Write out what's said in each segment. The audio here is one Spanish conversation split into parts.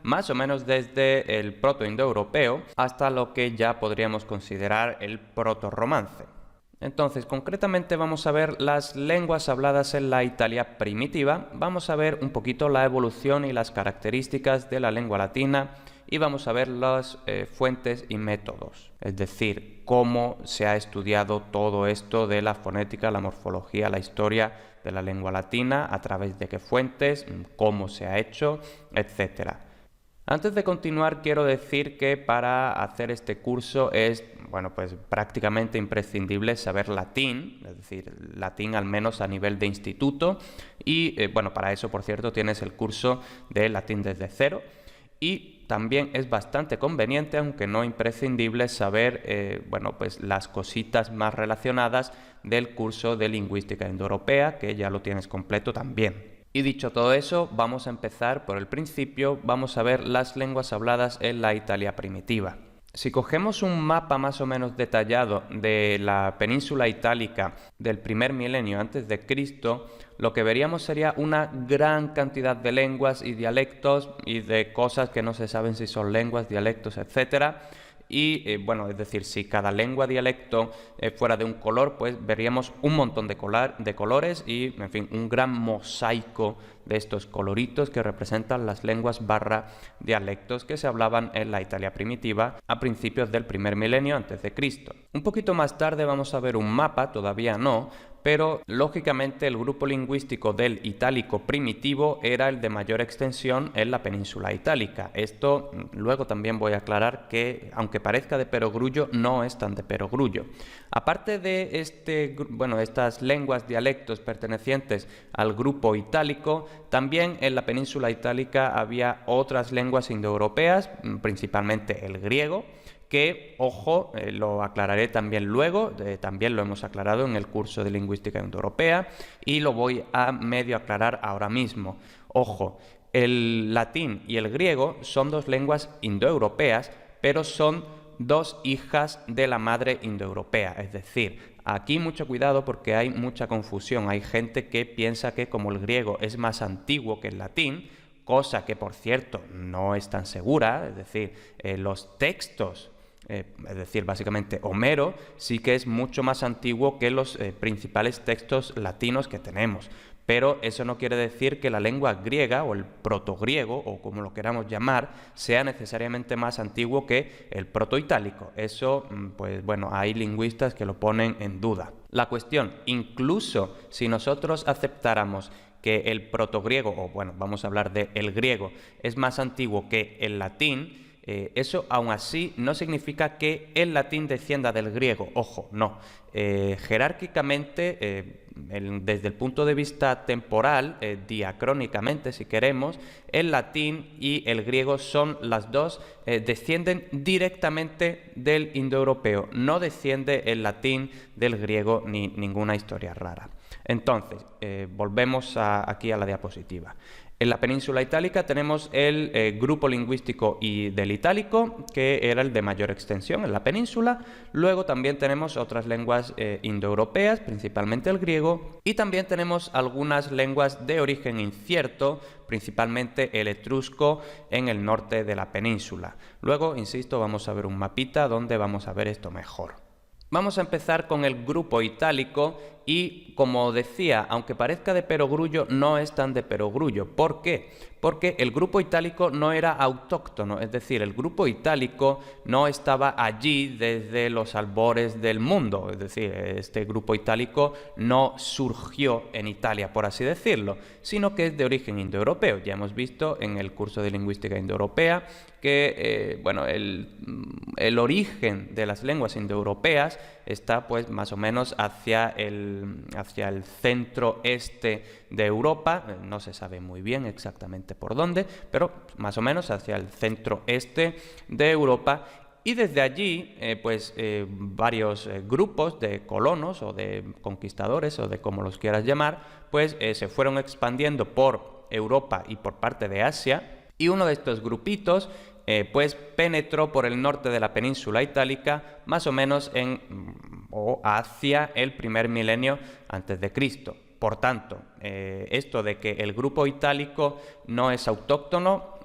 más o menos desde el protoindoeuropeo hasta lo que ya podríamos considerar el protorromance. Entonces, concretamente vamos a ver las lenguas habladas en la Italia primitiva, vamos a ver un poquito la evolución y las características de la lengua latina y vamos a ver las fuentes y métodos, es decir, cómo se ha estudiado todo esto de la fonética, la morfología, la historia de la lengua latina, a través de qué fuentes, cómo se ha hecho, etcétera. Antes de continuar, quiero decir que para hacer este curso es, pues prácticamente imprescindible saber latín, es decir, latín al menos a nivel de instituto y, para eso, por cierto, tienes el curso de latín desde cero y también es bastante conveniente, aunque no imprescindible, saber, pues las cositas más relacionadas del curso de lingüística indoeuropea, que ya lo tienes completo también. Y dicho todo eso, vamos a empezar por el principio, vamos a ver las lenguas habladas en la Italia primitiva. Si cogemos un mapa más o menos detallado de la península itálica del primer milenio antes de Cristo, lo que veríamos sería una gran cantidad de lenguas y dialectos y de cosas que no se saben si son lenguas, dialectos, etcétera. Y es decir, si cada lengua dialecto fuera de un color, pues veríamos un montón de colores y, en fin, un gran mosaico de estos coloritos que representan las lenguas / dialectos que se hablaban en la Italia primitiva a principios del primer milenio antes de Cristo. Un poquito más tarde vamos a ver un mapa, todavía no, pero lógicamente el grupo lingüístico del itálico primitivo era el de mayor extensión en la península itálica. Esto luego también voy a aclarar que, aunque parezca de perogrullo, no es tan de perogrullo. Aparte de estas lenguas, dialectos pertenecientes al grupo itálico, también en la península itálica había otras lenguas indoeuropeas, principalmente el griego, que, ojo, lo aclararé también luego, también lo hemos aclarado en el curso de lingüística indoeuropea y lo voy a medio aclarar ahora mismo. Ojo, el latín y el griego son dos lenguas indoeuropeas, pero son dos hijas de la madre indoeuropea, es decir, aquí mucho cuidado porque hay mucha confusión, hay gente que piensa que como el griego es más antiguo que el latín, cosa que por cierto no es tan segura, es decir, los textos, es decir, básicamente Homero sí que es mucho más antiguo que los principales textos latinos que tenemos, pero eso no quiere decir que la lengua griega o el protogriego o como lo queramos llamar sea necesariamente más antiguo que el protoitálico. Eso, hay lingüistas que lo ponen en duda. La cuestión, incluso si nosotros aceptáramos que el protogriego, vamos a hablar de el griego, es más antiguo que el latín, eso aún así no significa que el latín descienda del griego, ojo, no. Jerárquicamente, desde el punto de vista temporal, diacrónicamente si queremos, el latín y el griego son las dos, descienden directamente del indoeuropeo, no desciende el latín del griego ni ninguna historia rara. Entonces, volvemos aquí a la diapositiva. En la península itálica tenemos el grupo lingüístico del itálico, que era el de mayor extensión en la península. Luego también tenemos otras lenguas indoeuropeas, principalmente el griego, y también tenemos algunas lenguas de origen incierto, principalmente el etrusco en el norte de la península. Luego, insisto, vamos a ver un mapita donde vamos a ver esto mejor. Vamos a empezar con el grupo itálico y, como decía, aunque parezca de perogrullo, no es tan de perogrullo. ¿Por qué? Porque el grupo itálico no era autóctono, es decir, el grupo itálico no estaba allí desde los albores del mundo, es decir, este grupo itálico no surgió en Italia, por así decirlo, sino que es de origen indoeuropeo. Ya hemos visto en el curso de lingüística indoeuropea que el origen de las lenguas indoeuropeas está pues más o menos hacia el centro-este de Europa, no se sabe muy bien exactamente por dónde, pero más o menos hacia el centro-este de Europa. Y desde allí, varios grupos de colonos o de conquistadores o de como los quieras llamar, pues se fueron expandiendo por Europa y por parte de Asia. Y uno de estos grupitos penetró por el norte de la península itálica más o menos hacia el primer milenio antes de Cristo. Por tanto, esto de que el grupo itálico no es autóctono,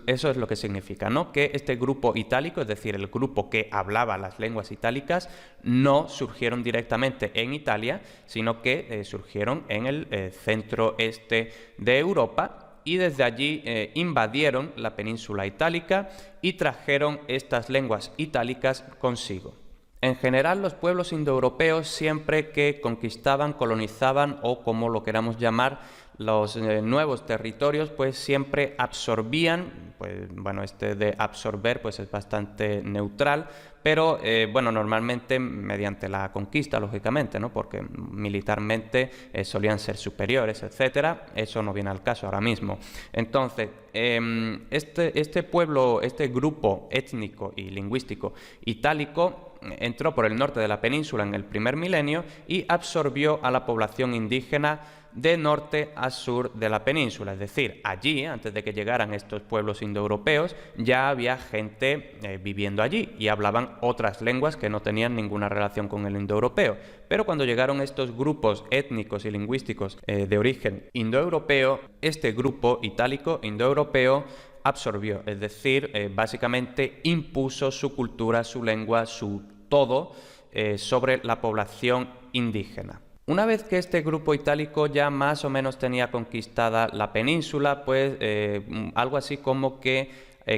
eso es lo que significa, ¿no? Que este grupo itálico, es decir, el grupo que hablaba las lenguas itálicas, no surgieron directamente en Italia, sino que surgieron en el centro-este de Europa, y desde allí invadieron la península itálica y trajeron estas lenguas itálicas consigo. En general, los pueblos indoeuropeos, siempre que conquistaban, colonizaban o como lo queramos llamar, los nuevos territorios, pues siempre absorbían, pues bueno, este de absorber pues es bastante neutral, pero bueno, normalmente mediante la conquista, lógicamente, ¿no? Porque militarmente solían ser superiores, etcétera. Eso no viene al caso ahora mismo. Entonces, este pueblo, este grupo étnico y lingüístico itálico entró por el norte de la península en el primer milenio y absorbió a la población indígena de norte a sur de la península. Es decir, allí, antes de que llegaran estos pueblos indoeuropeos, ya había gente viviendo allí y hablaban otras lenguas que no tenían ninguna relación con el indoeuropeo. Pero cuando llegaron estos grupos étnicos y lingüísticos de origen indoeuropeo, este grupo itálico indoeuropeo absorbió, es decir, básicamente impuso su cultura, su lengua, su todo sobre la población indígena. Una vez que este grupo itálico ya más o menos tenía conquistada la península, pues algo así como que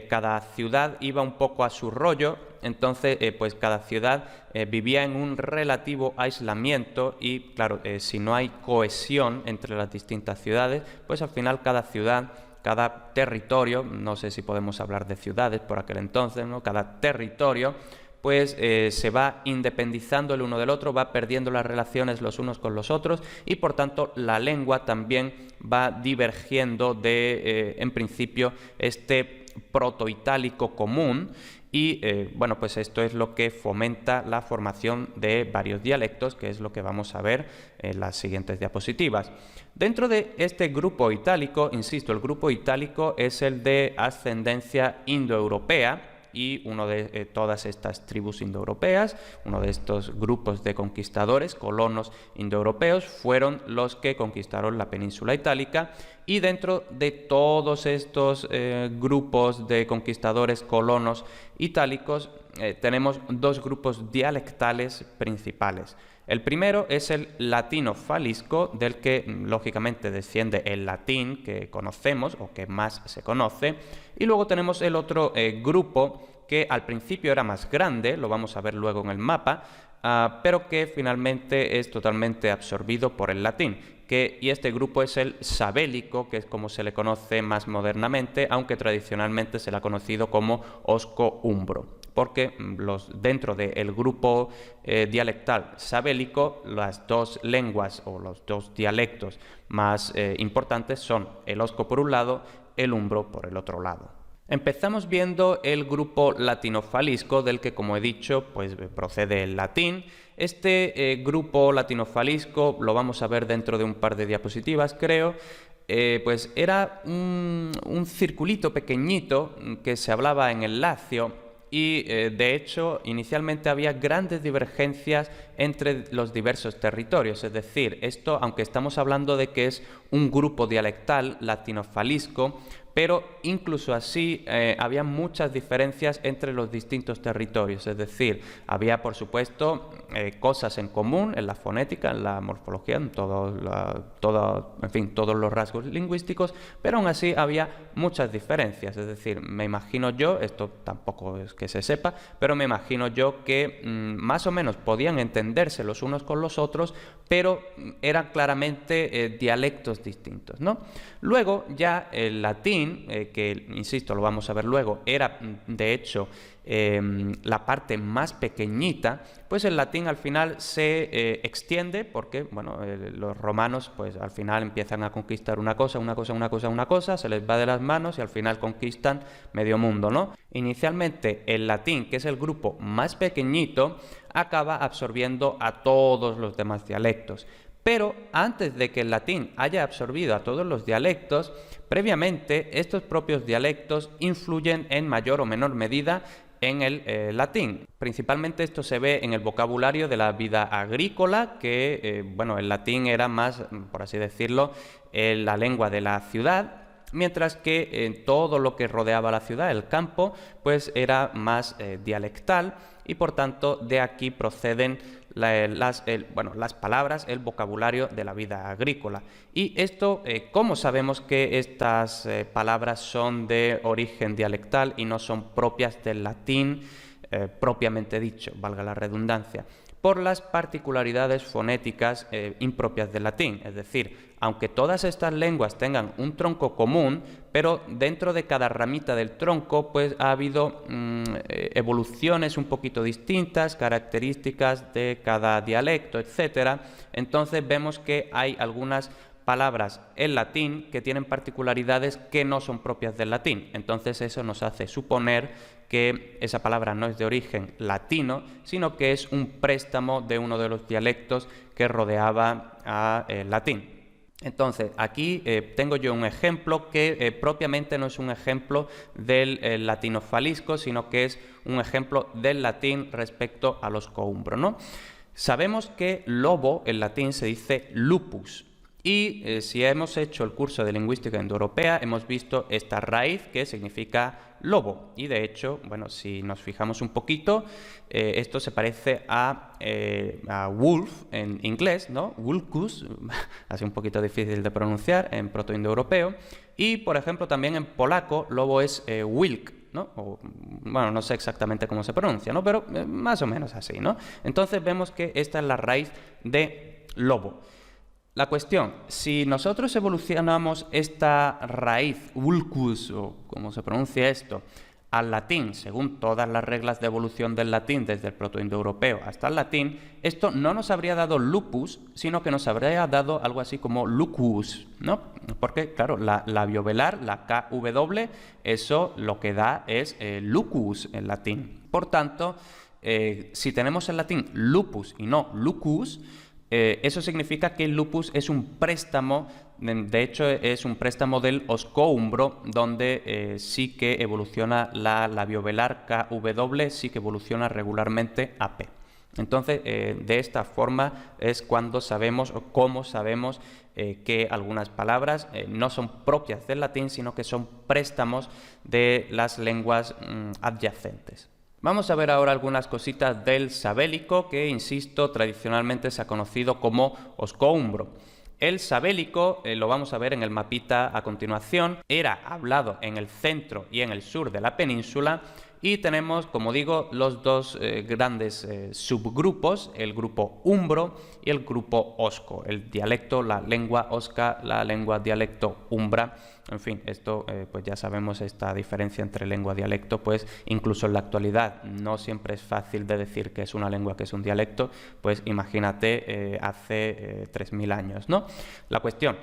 cada ciudad iba un poco a su rollo, entonces pues cada ciudad vivía en un relativo aislamiento y claro, si no hay cohesión entre las distintas ciudades, pues al final cada ciudad, cada territorio, no sé si podemos hablar de ciudades por aquel entonces, ¿no? Cada territorio pues se va independizando el uno del otro, va perdiendo las relaciones los unos con los otros y por tanto la lengua también va divergiendo de, en principio, este protoitálico común y bueno, pues esto es lo que fomenta la formación de varios dialectos, que es lo que vamos a ver en las siguientes diapositivas. Dentro de este grupo itálico, insisto, el grupo itálico es el de ascendencia indoeuropea, y uno de todas estas tribus indoeuropeas, uno de estos grupos de conquistadores, colonos indoeuropeos, fueron los que conquistaron la península itálica, y dentro de todos estos grupos de conquistadores colonos itálicos tenemos dos grupos dialectales principales. El primero es el latino-falisco, del que lógicamente desciende el latín que conocemos o que más se conoce, y luego tenemos el otro grupo que al principio era más grande, lo vamos a ver luego en el mapa, pero que finalmente es totalmente absorbido por el latín. Y este grupo es el sabélico, que es como se le conoce más modernamente, aunque tradicionalmente se le ha conocido como osco-umbro, porque dentro del grupo dialectal sabélico, las dos lenguas o los dos dialectos más importantes son el osco por un lado, el umbro por el otro lado. Empezamos viendo el grupo latino-falisco, del que, como he dicho, pues procede el latín. Este grupo latino-falisco lo vamos a ver dentro de un par de diapositivas, creo. Pues era un circulito pequeñito que se hablaba en el Lacio y, de hecho, inicialmente había grandes divergencias entre los diversos territorios. Es decir, esto, aunque estamos hablando de que es un grupo dialectal latino-falisco, pero incluso así había muchas diferencias entre los distintos territorios, es decir, había por supuesto cosas en común en la fonética, en la morfología, en todos los rasgos lingüísticos, pero aún así había muchas diferencias, es decir, me imagino yo, esto tampoco es que se sepa, pero me imagino yo que más o menos podían entenderse los unos con los otros, pero eran claramente dialectos distintos, ¿no? Luego ya el latín, que insisto, lo vamos a ver luego, era de hecho la parte más pequeñita, pues el latín al final se extiende porque, bueno, los romanos pues al final empiezan a conquistar una cosa, se les va de las manos y al final conquistan medio mundo, ¿no? Inicialmente el latín, que es el grupo más pequeñito, acaba absorbiendo a todos los demás dialectos. Pero antes de que el latín haya absorbido a todos los dialectos, previamente estos propios dialectos influyen en mayor o menor medida en el latín. Principalmente esto se ve en el vocabulario de la vida agrícola, que bueno, el latín era más, por así decirlo, la lengua de la ciudad, mientras que todo lo que rodeaba la ciudad, el campo, pues era más dialectal, y por tanto de aquí proceden las palabras, el vocabulario de la vida agrícola. Y esto, ¿cómo sabemos que estas palabras son de origen dialectal y no son propias del latín propiamente dicho, valga la redundancia? Por las particularidades fonéticas impropias del latín, es decir, aunque todas estas lenguas tengan un tronco común, pero dentro de cada ramita del tronco pues ha habido evoluciones un poquito distintas, características de cada dialecto, etc. Entonces vemos que hay algunas palabras en latín que tienen particularidades que no son propias del latín. Entonces eso nos hace suponer que esa palabra no es de origen latino, sino que es un préstamo de uno de los dialectos que rodeaba al latín. Entonces, aquí tengo yo un ejemplo que propiamente no es un ejemplo del latino falisco, sino que es un ejemplo del latín respecto a los coumbros, ¿no? Sabemos que lobo en latín se dice lupus. Y si hemos hecho el curso de lingüística indoeuropea, hemos visto esta raíz que significa lobo. Y de hecho, bueno, si nos fijamos un poquito, esto se parece a wolf en inglés, ¿no? Vulcus, así un poquito difícil de pronunciar en protoindoeuropeo. Y, por ejemplo, también en polaco, lobo es wilk, ¿no? Bueno, no sé exactamente cómo se pronuncia, ¿no? Pero más o menos así, ¿no? Entonces vemos que esta es la raíz de lobo. La cuestión, si nosotros evolucionamos esta raíz, vulcus, o como se pronuncia esto, al latín, según todas las reglas de evolución del latín, desde el protoindoeuropeo hasta el latín, esto no nos habría dado lupus, sino que nos habría dado algo así como lucus, ¿no? Porque, claro, la labiovelar, la KW, eso lo que da es lucus en latín. Por tanto, si tenemos en latín lupus y no lucus, eso significa que el lupus es un préstamo, de hecho es un préstamo del oscoumbro, donde sí que evoluciona la labiovelar KW, sí que evoluciona regularmente a P. Entonces, de esta forma es cuando sabemos o cómo sabemos que algunas palabras no son propias del latín, sino que son préstamos de las lenguas adyacentes. Vamos a ver ahora algunas cositas del sabélico, que, insisto, tradicionalmente se ha conocido como oscoumbro. El sabélico, lo vamos a ver en el mapita a continuación, era hablado en el centro y en el sur de la península, y tenemos, como digo, los dos grandes subgrupos, el grupo umbro y el grupo osco, el dialecto, la lengua osca, la lengua dialecto umbra. En fin, esto pues ya sabemos esta diferencia entre lengua y dialecto, pues incluso en la actualidad no siempre es fácil de decir que es una lengua, que es un dialecto, pues imagínate hace 3000 años, ¿no? La cuestión,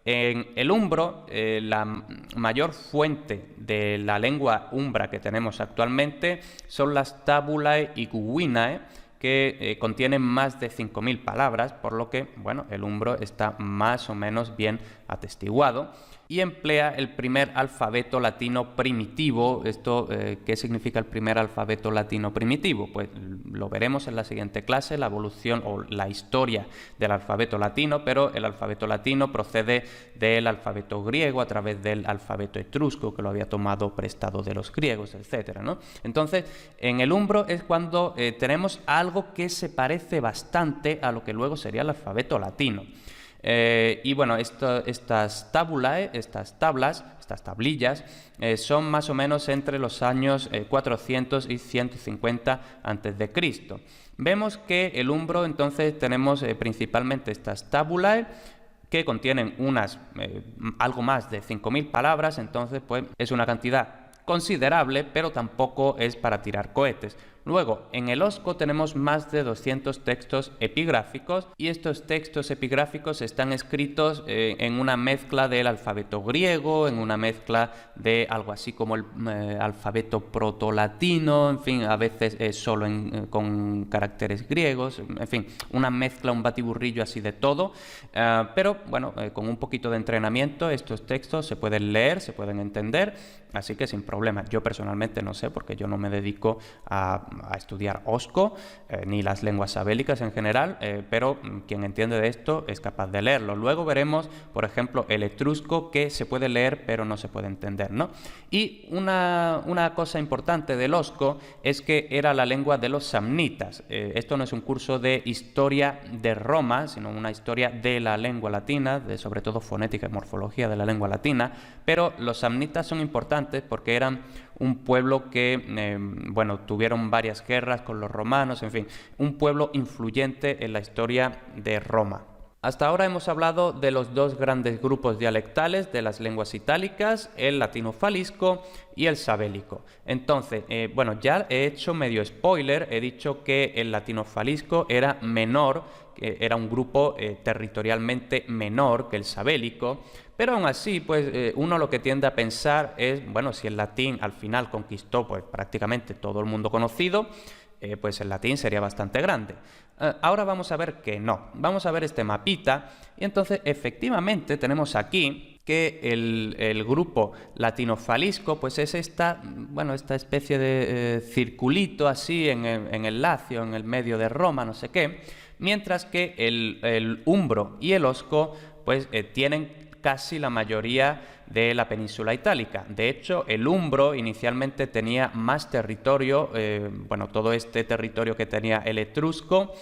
en el umbro, la mayor fuente de la lengua umbra que tenemos actualmente son las Tabulae Iguinae, que contienen más de 5000 palabras, por lo que, bueno, el umbro está más o menos bien atestiguado, y emplea el primer alfabeto latino primitivo. ¿Esto qué significa el primer alfabeto latino primitivo? Pues lo veremos en la siguiente clase, la evolución o la historia del alfabeto latino, pero el alfabeto latino procede del alfabeto griego a través del alfabeto etrusco, que lo había tomado prestado de los griegos, etcétera, ¿no? Entonces, en el umbro es cuando tenemos algo que se parece bastante a lo que luego sería el alfabeto latino. Y bueno, estas tabulae, estas tablillas, son más o menos entre los años 400 y 150 a.C. Vemos que el umbro, entonces, tenemos principalmente estas tabulae, que contienen algo más de 5000 palabras, entonces pues es una cantidad considerable, pero tampoco es para tirar cohetes. Luego, en el OSCO tenemos más de 200 textos epigráficos y estos textos epigráficos están escritos en una mezcla del alfabeto griego, en una mezcla de algo así como el alfabeto protolatino, en fin, a veces solo con caracteres griegos, en fin, una mezcla, un batiburrillo así de todo, pero bueno, con un poquito de entrenamiento estos textos se pueden leer, se pueden entender, así que sin problema. Yo personalmente no sé, porque yo no me dedico a estudiar OSCO ni las lenguas sabélicas en general, pero quien entiende de esto es capaz de leerlo. Luego veremos, por ejemplo, el etrusco, que se puede leer pero no se puede entender, ¿no? Y una cosa importante del OSCO es que era la lengua de los samnitas. Esto no es un curso de historia de Roma, sino una historia de la lengua latina, de sobre todo fonética y morfología de la lengua latina, pero los samnitas son importantes porque eran un pueblo que, bueno, tuvieron varias guerras con los romanos, en fin, un pueblo influyente en la historia de Roma. Hasta ahora hemos hablado de los dos grandes grupos dialectales de las lenguas itálicas, el latino-falisco y el sabélico. Entonces, bueno, ya he hecho medio spoiler, he dicho que el latino-falisco era menor, que era un grupo territorialmente menor que el sabélico, pero aún así, pues uno lo que tiende a pensar es, bueno, si el latín al final conquistó pues prácticamente todo el mundo conocido, pues el latín sería bastante grande. Ahora vamos a ver que no. Vamos a ver este mapita y entonces efectivamente tenemos aquí que el grupo latino-falisco pues es esta especie de circulito así en el Lacio, en el medio de Roma, no sé qué, mientras que el umbro y el osco pues tienen casi la mayoría de la península itálica. De hecho, el umbro inicialmente tenía más territorio, todo este territorio que tenía el etrusco,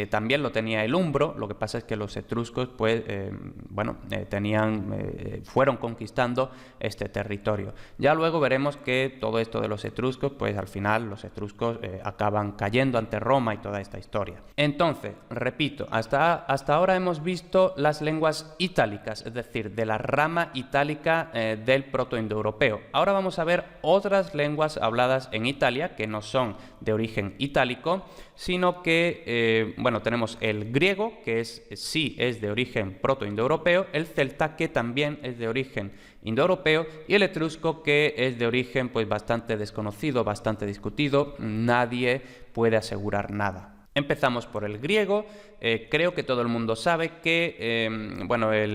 también lo tenía el umbro. Lo que pasa es que los etruscos fueron conquistando este territorio. Ya luego veremos que todo esto de los etruscos, pues al final los etruscos acaban cayendo ante Roma y toda esta historia. Entonces, repito, hasta ahora hemos visto las lenguas itálicas, es decir, de la rama itálica del protoindoeuropeo. Ahora vamos a ver otras lenguas habladas en Italia que no son de origen itálico, sino que tenemos el griego, que sí es de origen protoindoeuropeo, el celta, que también es de origen indoeuropeo, y el etrusco, que es de origen pues bastante desconocido, bastante discutido, nadie puede asegurar nada. Empezamos por el griego. Creo que todo el mundo sabe que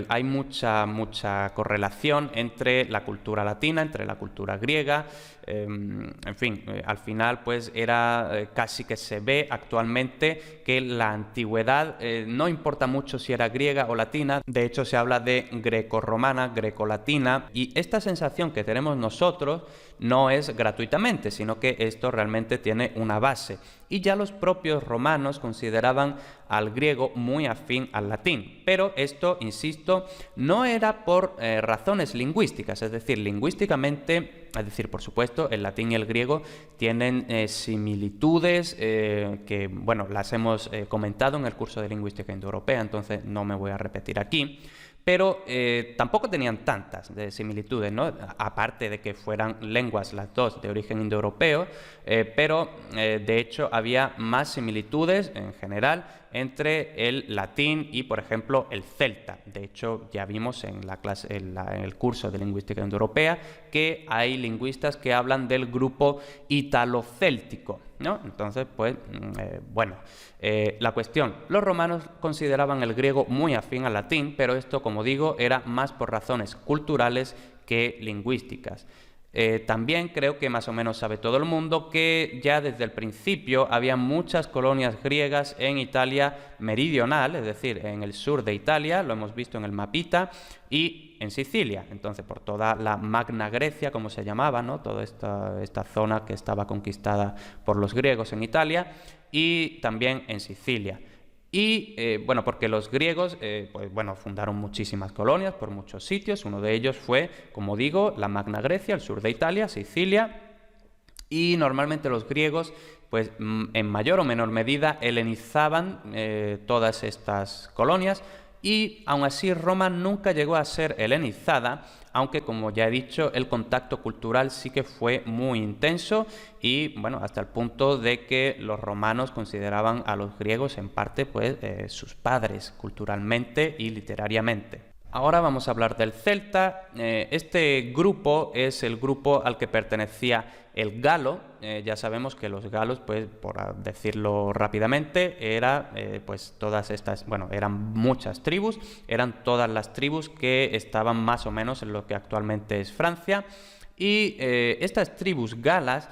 hay mucha correlación entre la cultura latina, entre la cultura griega. Al final pues era casi que se ve actualmente que la antigüedad no importa mucho si era griega o latina. De hecho, se habla de grecorromana, grecolatina, y esta sensación que tenemos nosotros no es gratuitamente, sino que esto realmente tiene una base. Y ya los propios romanos consideraban al griego muy afín al latín, pero esto, insisto, no era por razones lingüísticas, es decir, lingüísticamente, por supuesto, el latín y el griego tienen similitudes que, las hemos comentado en el curso de lingüística indoeuropea, entonces no me voy a repetir aquí. Pero tampoco tenían tantas de similitudes, ¿no? Aparte de que fueran lenguas las dos de origen indoeuropeo, pero de hecho había más similitudes en general entre el latín y, por ejemplo, el celta. De hecho, ya vimos en la clase, en el curso de lingüística indoeuropea, que hay lingüistas que hablan del grupo italocéltico, ¿no? Entonces, la cuestión, los romanos consideraban el griego muy afín al latín, pero esto, como digo, era más por razones culturales que lingüísticas. También creo que más o menos sabe todo el mundo que ya desde el principio había muchas colonias griegas en Italia meridional, es decir, en el sur de Italia, lo hemos visto en el mapita, y en Sicilia. Entonces, por toda la Magna Grecia, como se llamaba, ¿no? Toda esta zona que estaba conquistada por los griegos en Italia, y también en Sicilia. Y porque los griegos fundaron muchísimas colonias por muchos sitios. Uno de ellos fue, como digo, la Magna Grecia, el sur de Italia, Sicilia. Y normalmente los griegos, pues en mayor o menor medida, helenizaban todas estas colonias. y aún así Roma nunca llegó a ser helenizada, aunque como ya he dicho, el contacto cultural sí que fue muy intenso y bueno, hasta el punto de que los romanos consideraban a los griegos en parte pues sus padres culturalmente y literariamente. Ahora vamos a hablar del celta. Este grupo es el grupo al que pertenecía el galo. Ya sabemos que los galos, pues por decirlo rápidamente, pues todas estas, bueno, eran muchas tribus, eran todas las tribus que estaban más o menos en lo que actualmente es Francia. Y estas tribus galas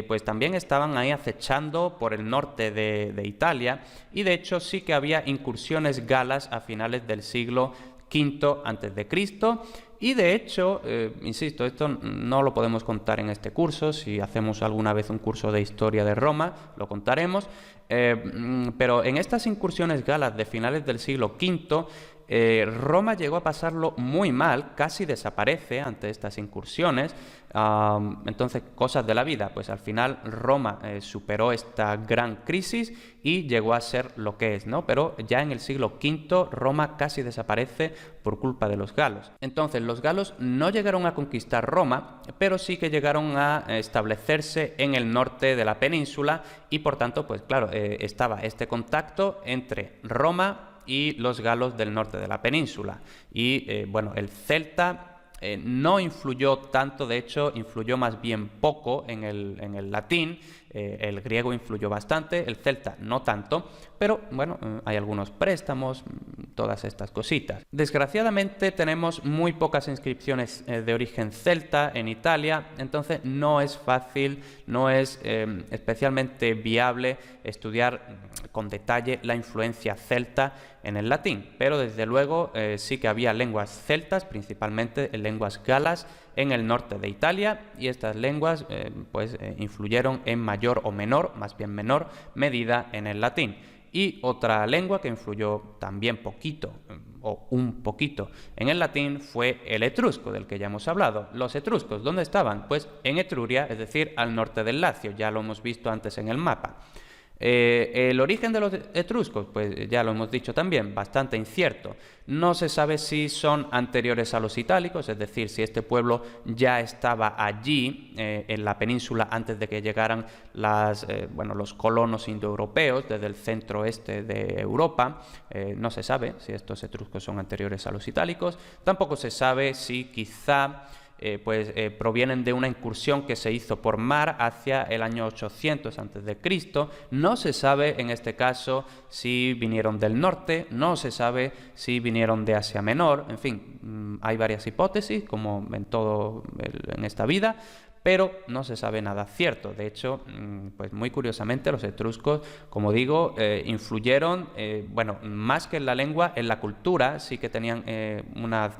pues también estaban ahí acechando por el norte de Italia, y de hecho sí que había incursiones galas a finales del siglo V a.C. Y de hecho, insisto, esto no lo podemos contar en este curso. Si hacemos alguna vez un curso de historia de Roma, lo contaremos. Pero en estas incursiones galas de finales del siglo V, Roma llegó a pasarlo muy mal, casi desaparece ante estas incursiones. Entonces, cosas de la vida, pues al final Roma superó esta gran crisis y llegó a ser lo que es, ¿no? Pero ya en el siglo V Roma casi desaparece por culpa de los galos. Entonces, los galos no llegaron a conquistar Roma, pero sí que llegaron a establecerse en el norte de la península y por tanto, pues claro, estaba este contacto entre Roma y los galos del norte de la península. Y bueno, el celta no influyó tanto, de hecho, influyó más bien poco en el latín. El griego influyó bastante, el celta no tanto, pero bueno, hay algunos préstamos, todas estas cositas. Desgraciadamente tenemos muy pocas inscripciones de origen celta en Italia, entonces no es fácil, no es especialmente viable estudiar con detalle la influencia celta en el latín, pero desde luego sí que había lenguas celtas, principalmente lenguas galas, en el norte de Italia, y estas lenguas influyeron en mayor o menor, más bien menor, medida en el latín. Y otra lengua que influyó también poquito o un poquito en el latín fue el etrusco, del que ya hemos hablado. Los etruscos, ¿dónde estaban? Pues en Etruria, es decir, al norte del Lacio, ya lo hemos visto antes en el mapa. El origen de los etruscos, pues ya lo hemos dicho también, bastante incierto. No se sabe si son anteriores a los itálicos, es decir, si este pueblo ya estaba allí en la península antes de que llegaran los colonos indoeuropeos desde el centro-este de Europa. No se sabe si estos etruscos son anteriores a los itálicos. Tampoco se sabe si quizá provienen de una incursión que se hizo por mar hacia el año 800 a.C. No se sabe en este caso si vinieron del norte, no se sabe si vinieron de Asia Menor, en fin, hay varias hipótesis, como en todo en esta vida, pero no se sabe nada cierto. De hecho, pues muy curiosamente los etruscos, como digo, influyeron, más que en la lengua, en la cultura. Sí que tenían una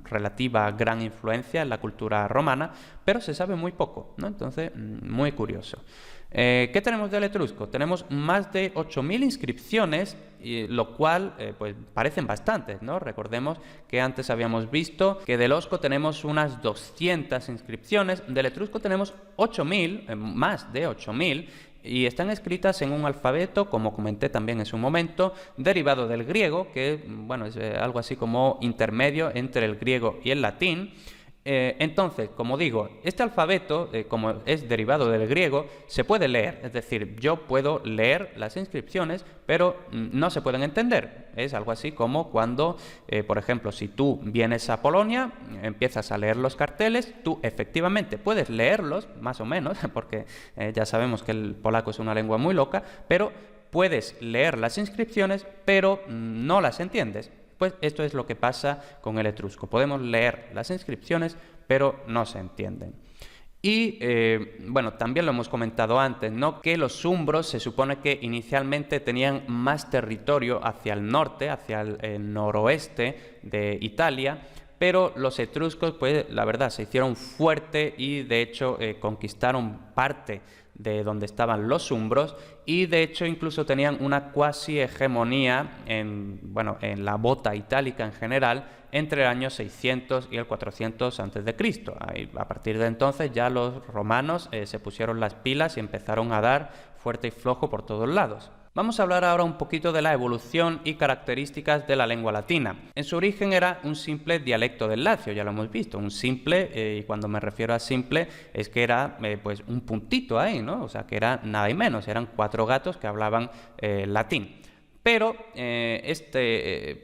relativa gran influencia en la cultura romana, pero se sabe muy poco, ¿no? Entonces, muy curioso. ¿Qué tenemos del etrusco? Tenemos más de 8.000 inscripciones, lo cual pues parecen bastantes, ¿no? Recordemos que antes habíamos visto que del osco tenemos unas 200 inscripciones, del etrusco tenemos 8.000, más de 8.000, y están escritas en un alfabeto, como comenté también en su momento, derivado del griego, que bueno, es algo así como intermedio entre el griego y el latín. Entonces, como digo, este alfabeto, como es derivado del griego, se puede leer, es decir, yo puedo leer las inscripciones, pero no se pueden entender. Es algo así como cuando, por ejemplo, si tú vienes a Polonia, empiezas a leer los carteles, tú efectivamente puedes leerlos, más o menos, porque ya sabemos que el polaco es una lengua muy loca, pero puedes leer las inscripciones, pero no las entiendes. Pues esto es lo que pasa con el etrusco. Podemos leer las inscripciones, pero no se entienden. Y también lo hemos comentado antes, ¿no? Que los umbros se supone que inicialmente tenían más territorio hacia el norte, hacia el noroeste de Italia, pero los etruscos, pues la verdad, se hicieron fuerte y de hecho conquistaron parte de donde estaban los umbros, y de hecho incluso tenían una cuasi hegemonía en la bota itálica en general entre el año 600 y el 400 a.C. A partir de entonces ya los romanos se pusieron las pilas y empezaron a dar fuerte y flojo por todos lados. Vamos a hablar ahora un poquito de la evolución y características de la lengua latina. En su origen era un simple dialecto del lacio, ya lo hemos visto, un simple, y cuando me refiero a simple es que era pues un puntito ahí, ¿no? O sea, que era nada y menos, eran 4 gatos que hablaban latín. Pero este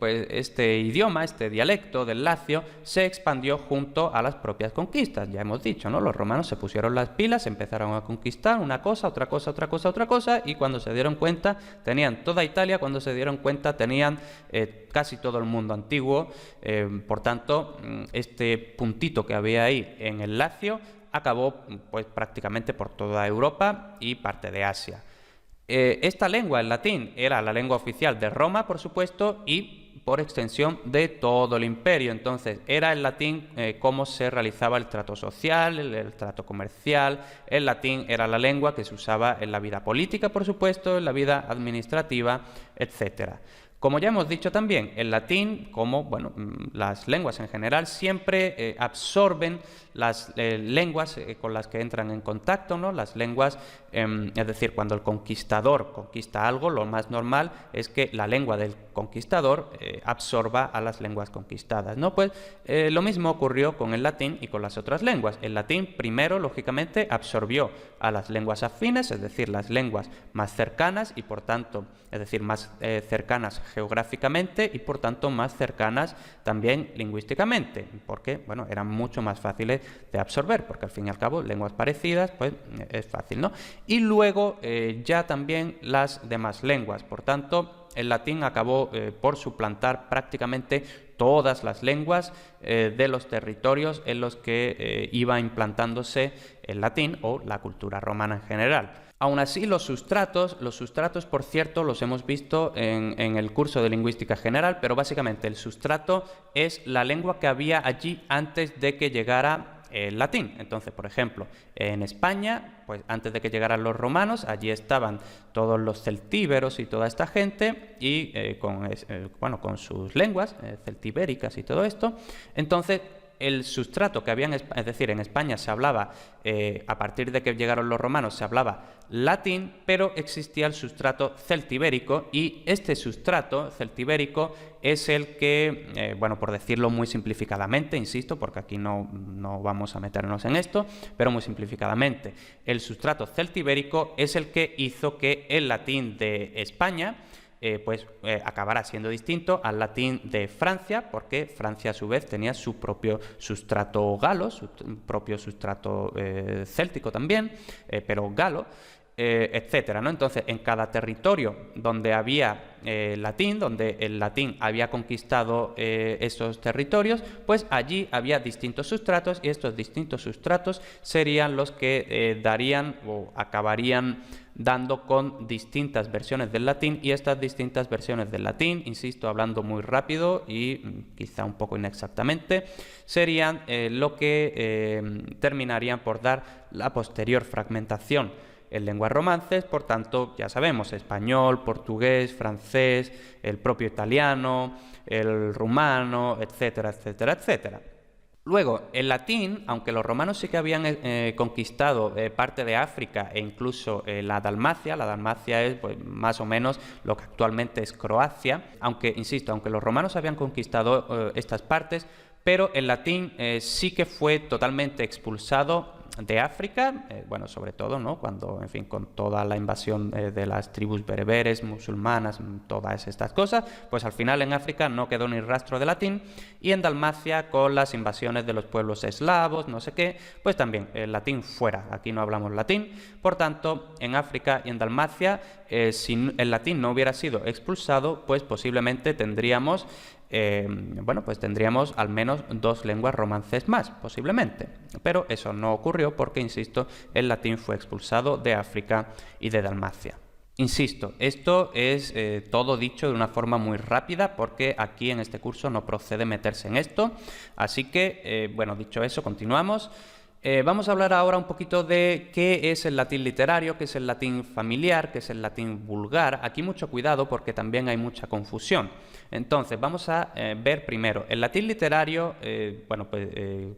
idioma, este dialecto del lacio, se expandió junto a las propias conquistas. Ya hemos dicho, ¿no? Los romanos se pusieron las pilas, empezaron a conquistar una cosa, otra cosa, otra cosa, otra cosa, y cuando se dieron cuenta tenían toda Italia, cuando se dieron cuenta tenían casi todo el mundo antiguo. Por tanto, este puntito que había ahí en el lacio acabó pues prácticamente por toda Europa y parte de Asia. Esta lengua, el latín, era la lengua oficial de Roma, por supuesto, y por extensión de todo el imperio. Entonces, era el latín cómo se realizaba el trato social, el trato comercial. El latín era la lengua que se usaba en la vida política, por supuesto, en la vida administrativa, etcétera. Como ya hemos dicho también, el latín, como bueno, las lenguas en general, siempre absorben las lenguas con las que entran en contacto, ¿no? Las lenguas, es decir, cuando el conquistador conquista algo, lo más normal es que la lengua del conquistador absorba a las lenguas conquistadas, ¿no? Pues lo mismo ocurrió con el latín y con las otras lenguas. El latín primero, lógicamente, absorbió a las lenguas afines, es decir, las lenguas más cercanas y por tanto, es decir, más cercanas geográficamente y por tanto más cercanas también lingüísticamente, porque bueno, eran mucho más fáciles de absorber, porque al fin y al cabo lenguas parecidas, pues es fácil, ¿no? Y luego ya también las demás lenguas, por tanto el latín acabó por suplantar prácticamente todas las lenguas de los territorios en los que iba implantándose el latín o la cultura romana en general. Aún así, los sustratos, por cierto, los hemos visto en el curso de Lingüística General, pero básicamente el sustrato es la lengua que había allí antes de que llegara el latín. Entonces, por ejemplo, en España, pues antes de que llegaran los romanos, allí estaban todos los celtíberos y toda esta gente, y con sus lenguas celtibéricas y todo esto. Entonces, el sustrato que había, es decir, en España se hablaba, a partir de que llegaron los romanos, se hablaba latín, pero existía el sustrato celtibérico, y este sustrato celtibérico es el que, bueno, por decirlo muy simplificadamente, insisto, porque aquí no vamos a meternos en esto, pero muy simplificadamente, el sustrato celtibérico es el que hizo que el latín de España acabará siendo distinto al latín de Francia, porque Francia a su vez tenía su propio sustrato galo, su propio sustrato céltico también, pero galo, etcétera, ¿no? Entonces, en cada territorio donde había latín, donde el latín había conquistado esos territorios, pues allí había distintos sustratos, y estos distintos sustratos serían los que darían o acabarían dando con distintas versiones del latín, y estas distintas versiones del latín, insisto, hablando muy rápido y quizá un poco inexactamente, serían lo que terminarían por dar la posterior fragmentación en lenguas romances. Por tanto, ya sabemos, español, portugués, francés, el propio italiano, el rumano, etcétera, etcétera, etcétera. Luego, el latín, aunque los romanos sí que habían conquistado parte de África e incluso la Dalmacia es pues, más o menos lo que actualmente es Croacia, aunque, insisto, aunque los romanos habían conquistado estas partes, pero el latín sí que fue totalmente expulsado de África, bueno, sobre todo, ¿no? Cuando, en fin, con toda la invasión de las tribus bereberes, musulmanas, todas estas cosas, pues al final en África no quedó ni rastro de latín, y en Dalmacia, con las invasiones de los pueblos eslavos, no sé qué, pues también el latín fuera, aquí no hablamos latín. Por tanto, en África y en Dalmacia, si el latín no hubiera sido expulsado, pues posiblemente tendríamos tendríamos al menos 2 lenguas romances más, posiblemente. Pero eso no ocurrió porque, insisto, el latín fue expulsado de África y de Dalmacia. Insisto, esto es todo dicho de una forma muy rápida porque aquí en este curso no procede meterse en esto. Así que, dicho eso, continuamos. Vamos a hablar ahora un poquito de qué es el latín literario, qué es el latín familiar, qué es el latín vulgar. Aquí mucho cuidado porque también hay mucha confusión. Entonces, vamos a ver primero el latín literario.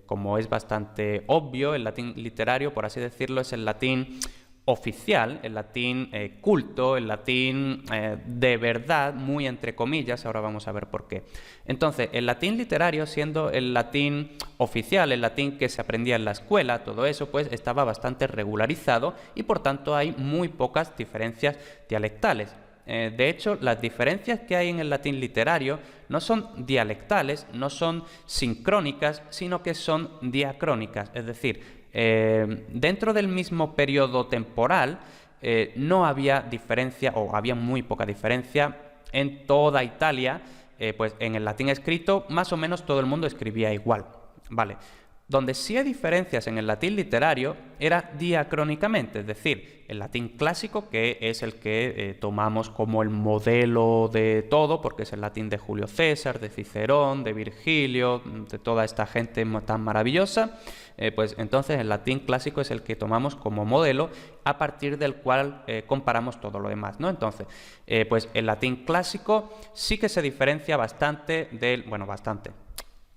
Como es bastante obvio, el latín literario, por así decirlo, es el latín oficial, el latín culto, el latín de verdad, muy entre comillas, ahora vamos a ver por qué. Entonces, el latín literario, siendo el latín oficial, el latín que se aprendía en la escuela, todo eso pues estaba bastante regularizado y por tanto hay muy pocas diferencias dialectales. De hecho, las diferencias que hay en el latín literario no son dialectales, no son sincrónicas, sino que son diacrónicas, es decir, dentro del mismo periodo temporal no había diferencia o había muy poca diferencia en toda Italia, pues en el latín escrito más o menos todo el mundo escribía igual, ¿vale? Donde sí hay diferencias en el latín literario era diacrónicamente, es decir, el latín clásico, que es el que tomamos como el modelo de todo, porque es el latín de Julio César, de Cicerón, de Virgilio, de toda esta gente tan maravillosa, pues entonces el latín clásico es el que tomamos como modelo a partir del cual comparamos todo lo demás, ¿no? Entonces, pues el latín clásico sí que se diferencia bastante del, bueno,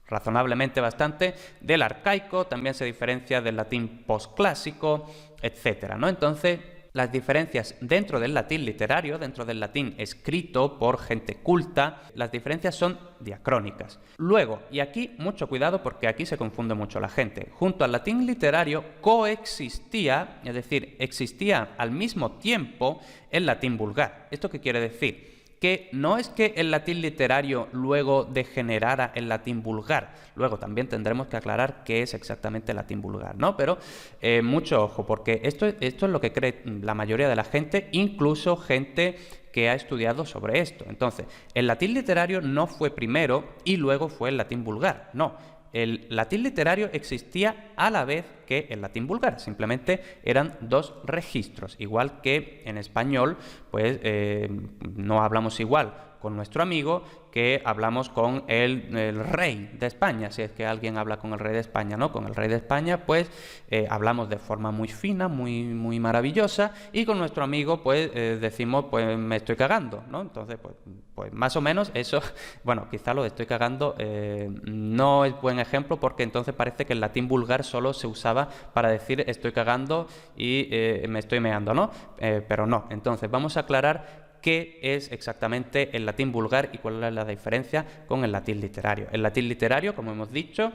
razonablemente bastante del arcaico, también se diferencia del latín posclásico, etcétera, ¿no? Entonces, las diferencias dentro del latín literario, dentro del latín escrito por gente culta, las diferencias son diacrónicas. Luego, y aquí mucho cuidado porque aquí se confunde mucho la gente, junto al latín literario coexistía, es decir, existía al mismo tiempo el latín vulgar. ¿Esto qué quiere decir? Que no es que el latín literario luego degenerara en latín vulgar. Luego también tendremos que aclarar qué es exactamente el latín vulgar, ¿no? Pero mucho ojo, porque esto es lo que cree la mayoría de la gente, incluso gente que ha estudiado sobre esto. Entonces, el latín literario no fue primero y luego fue el latín vulgar, no. El latín literario existía a la vez que el latín vulgar, simplemente eran dos registros, igual que en español, pues no hablamos igual con nuestro amigo que hablamos con el rey de España, si es que alguien habla con el rey de España, ¿no? Con el rey de España, pues hablamos de forma muy fina, muy maravillosa, y con nuestro amigo, pues decimos, pues me estoy cagando, ¿no? Entonces, pues más o menos eso, bueno, quizá lo de estoy cagando no es buen ejemplo, porque entonces parece que el latín vulgar solo se usaba para decir estoy cagando y me estoy meando, ¿no? Pero no, entonces vamos a aclarar qué es exactamente el latín vulgar y cuál es la diferencia con el latín literario. El latín literario, como hemos dicho,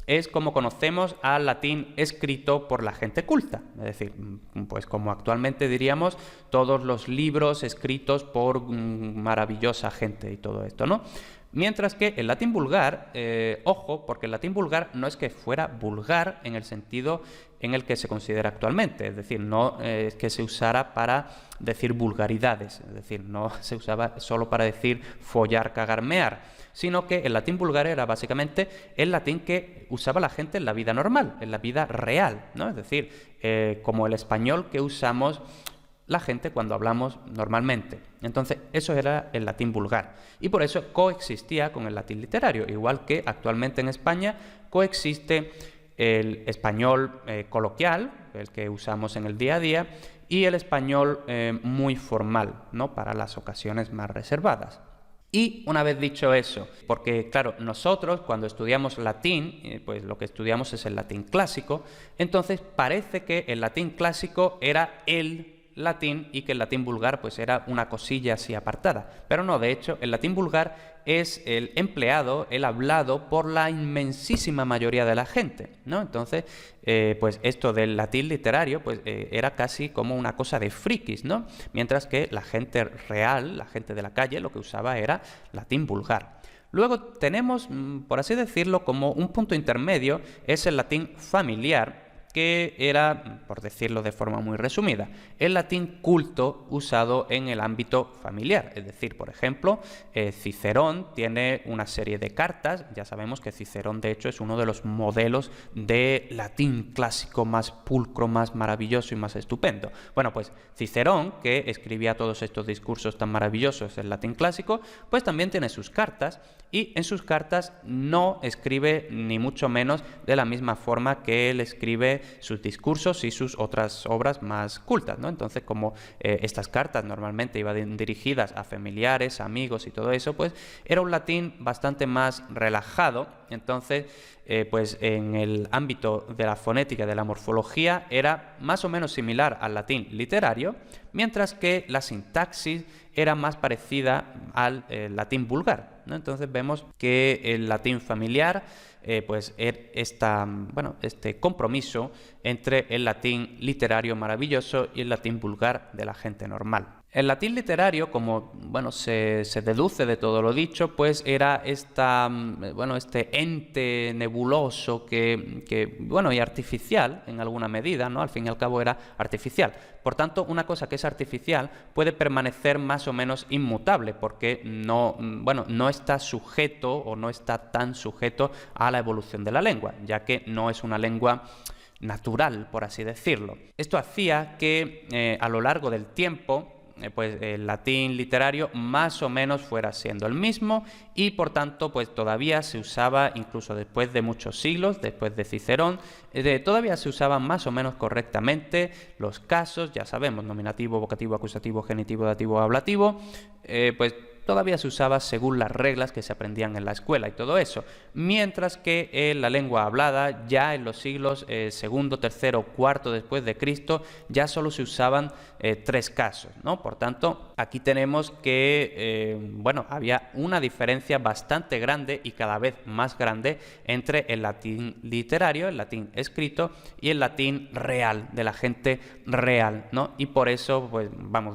es como conocemos al latín escrito por la gente culta, es decir, pues como actualmente diríamos todos los libros escritos por maravillosa gente y todo esto, ¿no? Mientras que el latín vulgar, ojo, porque el latín vulgar no es que fuera vulgar en el sentido en el que se considera actualmente, es decir, no es que se usara para decir vulgaridades, es decir, no se usaba solo para decir follar, cagar, mear, sino que el latín vulgar era básicamente el latín que usaba la gente en la vida normal, en la vida real, ¿no? Es decir, como el español que usamos la gente cuando hablamos normalmente. Entonces, eso era el latín vulgar. Y por eso coexistía con el latín literario, igual que actualmente en España coexiste el español coloquial, el que usamos en el día a día, y el español muy formal, ¿no? Para las ocasiones más reservadas. Y una vez dicho eso, porque claro, nosotros cuando estudiamos latín, pues lo que estudiamos es el latín clásico, entonces parece que el latín clásico era el latín y que el latín vulgar pues era una cosilla así apartada, pero no, de hecho el latín vulgar es el empleado, el hablado por la inmensísima mayoría de la gente, ¿no? Entonces pues esto del latín literario pues era casi como una cosa de frikis, ¿no? Mientras que la gente real, la gente de la calle, lo que usaba era latín vulgar. Luego tenemos, por así decirlo, como un punto intermedio, es el latín familiar, que era, por decirlo de forma muy resumida, el latín culto usado en el ámbito familiar. Es decir, por ejemplo, Cicerón tiene una serie de cartas. Ya sabemos que Cicerón, de hecho, es uno de los modelos de latín clásico más pulcro, más maravilloso y más estupendo. Bueno, pues Cicerón, que escribía todos estos discursos tan maravillosos en latín clásico, pues también tiene sus cartas, y en sus cartas no escribe ni mucho menos de la misma forma que él escribe sus discursos y sus otras obras más cultas, ¿no? Entonces, como estas cartas normalmente iban dirigidas a familiares, amigos y todo eso, pues era un latín bastante más relajado. Entonces, pues en el ámbito de la fonética y de la morfología era más o menos similar al latín literario, mientras que la sintaxis era más parecida al latín vulgar, ¿no? Entonces vemos que el latín familiar pues este compromiso entre el latín literario maravilloso y el latín vulgar de la gente normal. El latín literario, como se deduce de todo lo dicho, pues era este ente nebuloso y artificial en alguna medida, ¿no? Al fin y al cabo era artificial. Por tanto, una cosa que es artificial puede permanecer más o menos inmutable porque no está sujeto o no está tan sujeto a la evolución de la lengua, ya que no es una lengua natural, por así decirlo. Esto hacía que a lo largo del tiempo pues el latín literario más o menos fuera siendo el mismo y por tanto pues todavía se usaba, incluso después de muchos siglos, después de Cicerón, todavía se usaban más o menos correctamente los casos, ya sabemos, nominativo, vocativo, acusativo, genitivo, dativo, ablativo, pues todavía se usaba según las reglas que se aprendían en la escuela y todo eso, mientras que la lengua hablada ya en los siglos segundo, tercero, cuarto después de Cristo ya solo se usaban 3 casos, ¿no? Por tanto, aquí tenemos que había una diferencia bastante grande y cada vez más grande entre el latín literario, el latín escrito y el latín real, de la gente real, ¿no? Y por eso,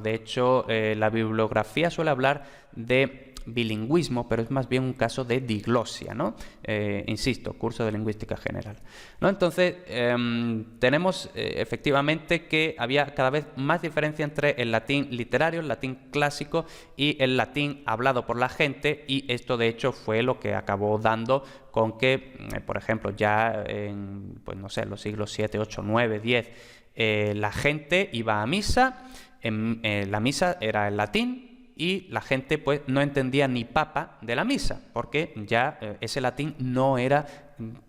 de hecho, la bibliografía suele hablar de bilingüismo, pero es más bien un caso de diglosia, ¿no? Insisto, curso de lingüística general, ¿no? Entonces, tenemos efectivamente que había cada vez más diferencia entre el latín literario, el latín clásico y el latín hablado por la gente, y esto de hecho fue lo que acabó dando con que, por ejemplo, ya en los siglos 7, 8, 9, 10, la gente iba a misa, la misa era en latín, y la gente pues no entendía ni papa de la misa, porque ya ese latín no era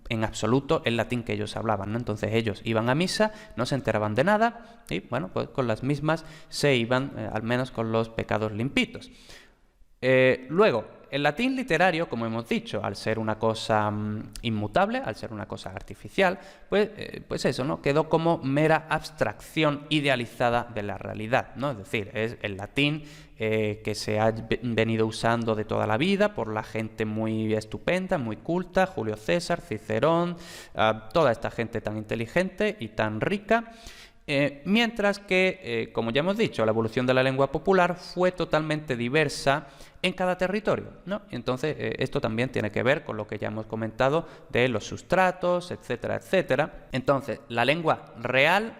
en absoluto el latín que ellos hablaban, ¿no? Entonces ellos iban a misa, no se enteraban de nada y pues con las mismas se iban, al menos con los pecados limpitos. Luego, el latín literario, como hemos dicho, al ser una cosa inmutable, al ser una cosa artificial, pues eso, ¿no? Quedó como mera abstracción idealizada de la realidad, ¿no? Es decir, es el latín que se ha venido usando de toda la vida por la gente muy estupenda, muy culta, Julio César, Cicerón, toda esta gente tan inteligente y tan rica. Mientras que, como ya hemos dicho, la evolución de la lengua popular fue totalmente diversa en cada territorio, ¿no? Entonces, esto también tiene que ver con lo que ya hemos comentado de los sustratos, etcétera, etcétera. Entonces, la lengua real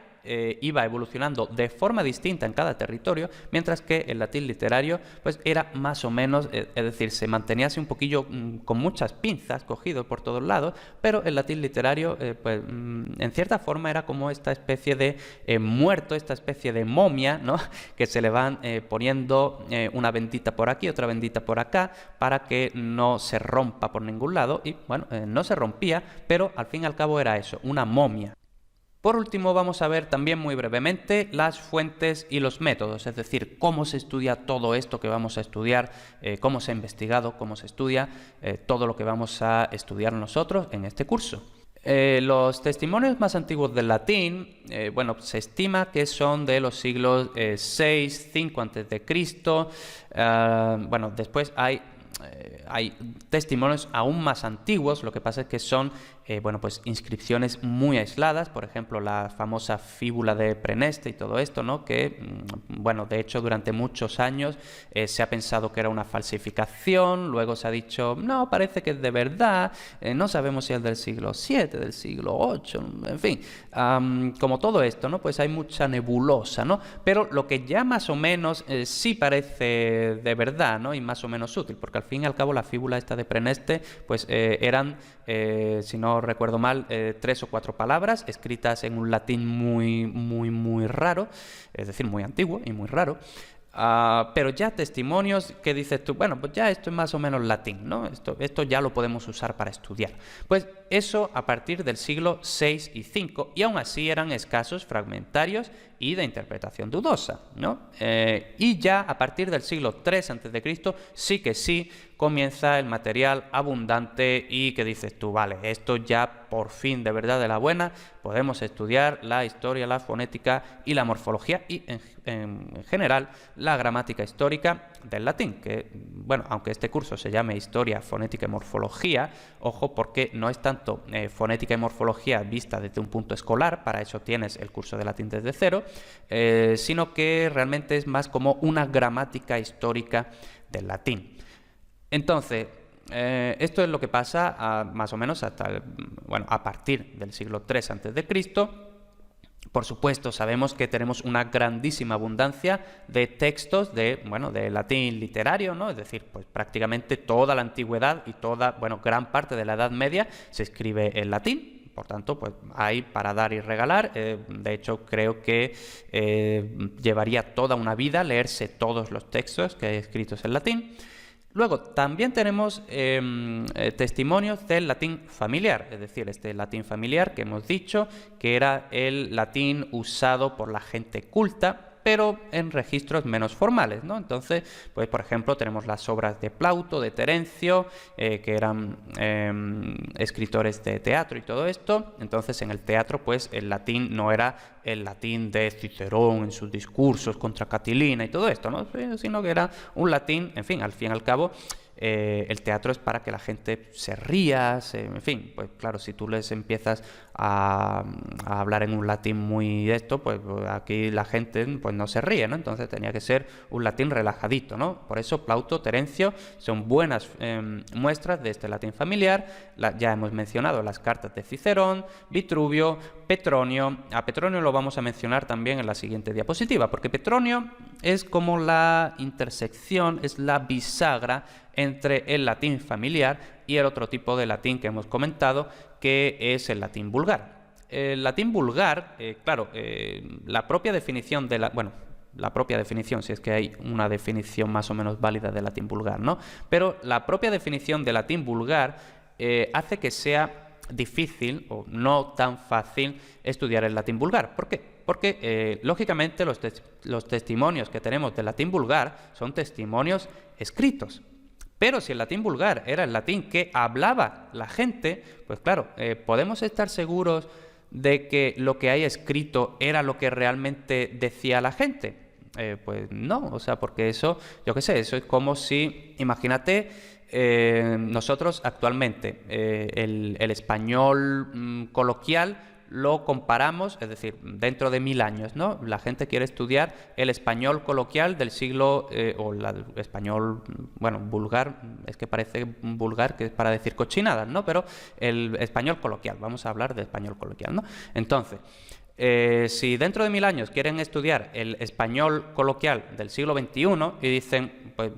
iba evolucionando de forma distinta en cada territorio, mientras que el latín literario pues era más o menos, es decir, se mantenía así un poquillo con muchas pinzas, cogido por todos lados, pero el latín literario en cierta forma era como esta especie de muerto, esta especie de momia, ¿no? Que se le van poniendo una bendita por aquí, otra bendita por acá, para que no se rompa por ningún lado, y no se rompía, pero al fin y al cabo era eso, una momia. Por último, vamos a ver también muy brevemente las fuentes y los métodos, es decir, cómo se estudia todo esto que vamos a estudiar, cómo se ha investigado, cómo se estudia todo lo que vamos a estudiar nosotros en este curso. Los testimonios más antiguos del latín, se estima que son de los siglos 6, 5 a.C. Después hay testimonios aún más antiguos, lo que pasa es que son inscripciones muy aisladas, por ejemplo la famosa fíbula de Preneste y todo esto, ¿no? Que de hecho durante muchos años se ha pensado que era una falsificación, luego se ha dicho no, parece que es de verdad, no sabemos si es del siglo VII, del siglo VIII, en fin, como todo esto, ¿no? Pues hay mucha nebulosa, ¿no? Pero lo que ya más o menos sí parece de verdad, ¿no? Y más o menos útil, porque al fin y al cabo la fíbula esta de Preneste pues eran, si no recuerdo mal, 3 o 4 palabras escritas en un latín muy raro, es decir, muy antiguo y muy raro. Pero ya testimonios que dices tú, bueno, pues ya esto es más o menos latín, ¿no? Esto ya lo podemos usar para estudiar. Pues eso a partir del siglo VI y V, y aún así eran escasos, fragmentarios y de interpretación dudosa, ¿no? Y ya a partir del siglo III a.C. sí comienza el material abundante y que dices tú, vale, esto ya por fin de verdad de la buena, podemos estudiar la historia, la fonética y la morfología y en general la gramática histórica del latín, que bueno, aunque este curso se llame Historia, Fonética y Morfología, ojo porque no es tanto fonética y morfología vista desde un punto escolar, para eso tienes el curso de latín desde cero, sino que realmente es más como una gramática histórica del latín. Entonces, esto es lo que pasa más o menos hasta, a partir del siglo III a.C. Por supuesto, sabemos que tenemos una grandísima abundancia de textos de latín literario, ¿no? Es decir, pues prácticamente toda la antigüedad y gran parte de la Edad Media se escribe en latín. Por tanto, pues hay para dar y regalar. De hecho, creo que llevaría toda una vida leerse todos los textos que hay escritos en latín. Luego, también tenemos testimonios del latín familiar, es decir, este latín familiar que hemos dicho que era el latín usado por la gente culta, pero en registros menos formales, ¿no? Entonces, pues por ejemplo, tenemos las obras de Plauto, de Terencio, que eran escritores de teatro y todo esto. Entonces, en el teatro, pues el latín no era el latín de Cicerón en sus discursos contra Catilina y todo esto, ¿no? Sino que era un latín, en fin y al cabo, el teatro es para que la gente se ría, en fin, pues claro, si tú les empiezas a hablar en un latín muy esto, pues aquí la gente pues no se ríe, ¿no? Entonces tenía que ser un latín relajadito, ¿no? Por eso Plauto, Terencio son buenas muestras de este latín familiar. Ya hemos mencionado las cartas de Cicerón, Vitruvio, Petronio. A Petronio lo vamos a mencionar también en la siguiente diapositiva, porque Petronio es como la intersección, es la bisagra entre el latín familiar y el otro tipo de latín que hemos comentado, que es el latín vulgar. El latín vulgar, la propia definición de la propia definición, si es que hay una definición más o menos válida de latín vulgar, ¿no? Pero la propia definición de latín vulgar hace que sea difícil o no tan fácil estudiar el latín vulgar. ¿Por qué? Porque, lógicamente, los testimonios que tenemos del latín vulgar son testimonios escritos. Pero si el latín vulgar era el latín que hablaba la gente, pues claro, podemos estar seguros de que lo que hay escrito era lo que realmente decía la gente. Pues no, o sea, porque eso, yo qué sé, eso es como si, imagínate, nosotros actualmente el español coloquial lo comparamos, es decir, dentro de 1000 años, ¿no? La gente quiere estudiar el español coloquial del siglo, el español, vulgar, es que parece vulgar, que es para decir cochinadas, ¿no? Pero el español coloquial, vamos a hablar de español coloquial, ¿no? Entonces, si dentro de 1000 años quieren estudiar el español coloquial del siglo XXI y dicen, pues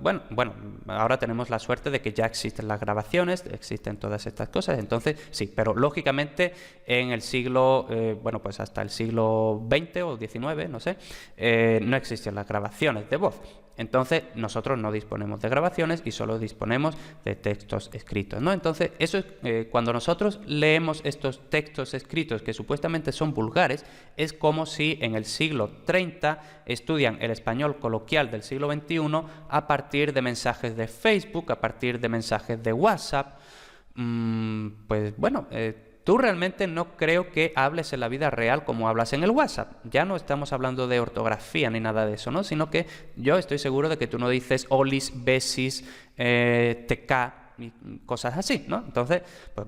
ahora tenemos la suerte de que ya existen las grabaciones, existen todas estas cosas, entonces sí, pero lógicamente en el siglo, pues hasta el siglo XX o XIX, no sé, no existen las grabaciones de voz. Entonces nosotros no disponemos de grabaciones y solo disponemos de textos escritos, ¿no? Entonces eso es, cuando nosotros leemos estos textos escritos que supuestamente son vulgares, es como si en el siglo 30 estudian el español coloquial del siglo XXI a partir de mensajes de Facebook, a partir de mensajes de WhatsApp. Tú realmente no creo que hables en la vida real como hablas en el WhatsApp. Ya no estamos hablando de ortografía ni nada de eso, ¿no? Sino que yo estoy seguro de que tú no dices olis, besis, tk y cosas así, ¿no? Entonces, pues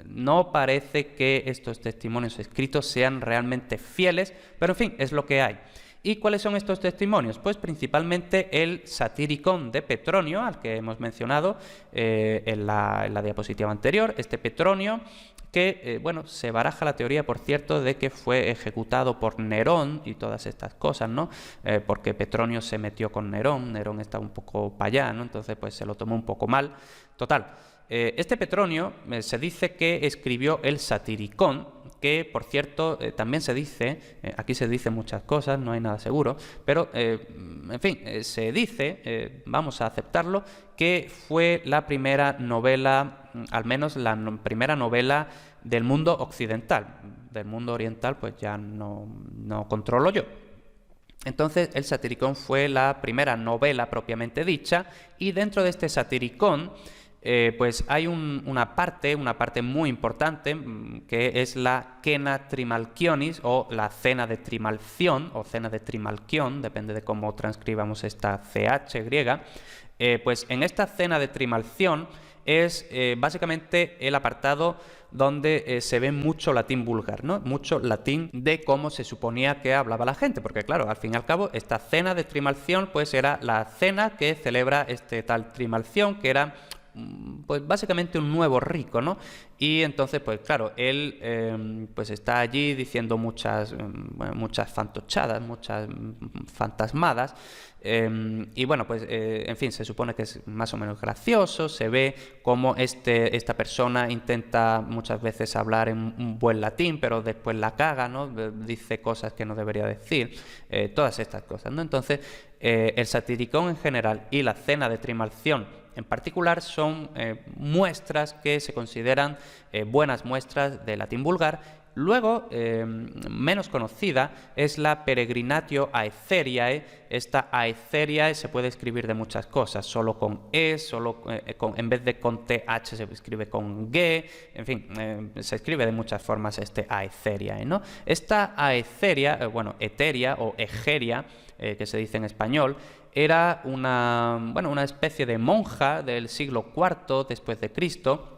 no parece que estos testimonios escritos sean realmente fieles, pero en fin, es lo que hay. ¿Y cuáles son estos testimonios? Pues principalmente el Satyricon de Petronio, al que hemos mencionado en la diapositiva anterior. Este Petronio que, se baraja la teoría, por cierto, de que fue ejecutado por Nerón y todas estas cosas, ¿no? Porque Petronio se metió con Nerón está un poco para allá, ¿no? Entonces, pues se lo tomó un poco mal. Total. Este Petronio se dice que escribió el Satiricón, que por cierto también se dice, aquí se dicen muchas cosas, no hay nada seguro, pero en fin, se dice, vamos a aceptarlo, que fue la primera novela, al menos la primera novela del mundo occidental. Del mundo oriental pues ya no controlo yo. Entonces el Satiricón fue la primera novela propiamente dicha, y dentro de este Satiricón pues hay una parte muy importante que es la Cena Trimalcionis, o la Cena de Trimalción, o Cena de Trimalquión, depende de cómo transcribamos esta CH griega. Pues en esta Cena de Trimalción es básicamente el apartado donde se ve mucho latín vulgar, ¿no? Mucho latín de cómo se suponía que hablaba la gente, porque claro, al fin y al cabo, esta Cena de Trimalción pues era la cena que celebra este tal Trimalción, que era pues básicamente un nuevo rico, ¿no? Y entonces, pues claro, él pues está allí diciendo muchas fantochadas, muchas fantasmadas, y bueno, pues en fin, se supone que es más o menos gracioso, se ve cómo esta persona intenta muchas veces hablar en un buen latín, pero después la caga, ¿no? Dice cosas que no debería decir, todas estas cosas, ¿no? Entonces, el Satiricón en general y la Cena de Trimalción en particular son muestras que se consideran buenas muestras de latín vulgar. Luego, menos conocida, es la Peregrinatio Aetheriae. Esta Aetheriae se puede escribir de muchas cosas, solo con E, en vez de con TH se escribe con G, en fin, se escribe de muchas formas este Aetheriae, ¿no? Esta Aetheria, bueno, Eteria o Egeria, que se dice en español, era una especie de monja del siglo IV después de Cristo,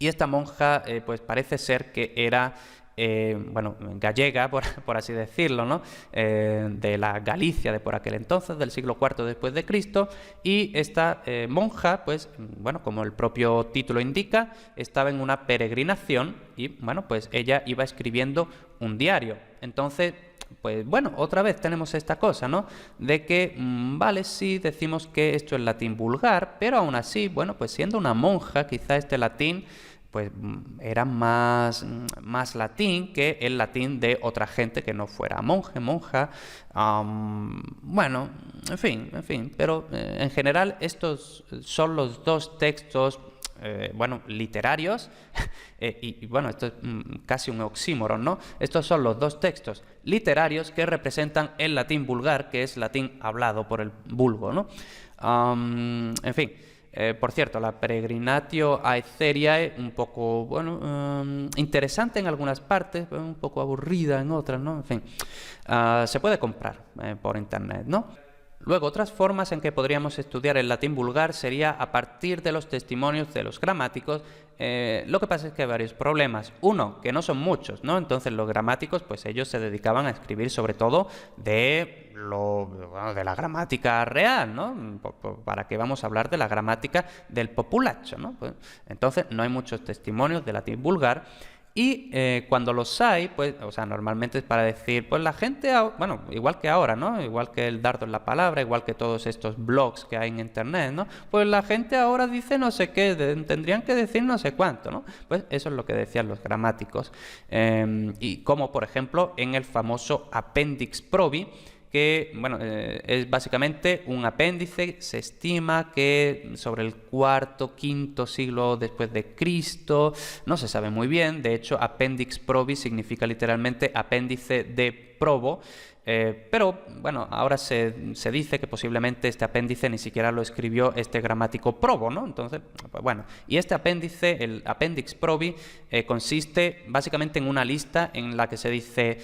y esta monja pues parece ser que era gallega, por así decirlo, ¿no? De la Galicia de por aquel entonces, del siglo IV después de Cristo, y esta monja, pues bueno, como el propio título indica, estaba en una peregrinación y bueno, pues ella iba escribiendo un diario. Entonces, pues bueno, otra vez tenemos esta cosa, ¿no? De que, vale, sí, decimos que esto es latín vulgar, pero aún así, bueno, pues siendo una monja, quizá este latín pues era más latín que el latín de otra gente que no fuera monje, monja, bueno, en fin, pero en general estos son los dos textos literarios, y bueno, esto es casi un oxímoron, ¿no? Estos son los dos textos literarios que representan el latín vulgar, que es latín hablado por el vulgo, ¿no? En fin, por cierto, la Peregrinatio Aetheriae, un poco, interesante en algunas partes, pero un poco aburrida en otras, ¿no? En fin, se puede comprar por internet, ¿no? Luego, otras formas en que podríamos estudiar el latín vulgar sería a partir de los testimonios de los gramáticos. Lo que pasa es que hay varios problemas. Uno, que no son muchos, ¿no? Entonces los gramáticos, pues ellos se dedicaban a escribir sobre todo de la gramática real, ¿no? ¿Para qué vamos a hablar de la gramática del populacho, ¿no? Pues, entonces no hay muchos testimonios de latín vulgar. Y cuando los hay, pues, o sea, normalmente es para decir, pues la gente, bueno, igual que ahora, ¿no? Igual que el dardo en la palabra, igual que todos estos blogs que hay en internet, ¿no? Pues la gente ahora dice no sé qué, tendrían que decir no sé cuánto, ¿no? Pues eso es lo que decían los gramáticos. Y como, por ejemplo, en el famoso Appendix Probi, que bueno, es básicamente un apéndice. Se estima que sobre el IV, V siglo después de Cristo, no se sabe muy bien. De hecho, Appendix Probi significa literalmente apéndice de probo, pero bueno, ahora se dice que posiblemente este apéndice ni siquiera lo escribió este gramático Probo, ¿no? Entonces, pues bueno, y este apéndice, el Appendix Probi, consiste básicamente en una lista en la que se dice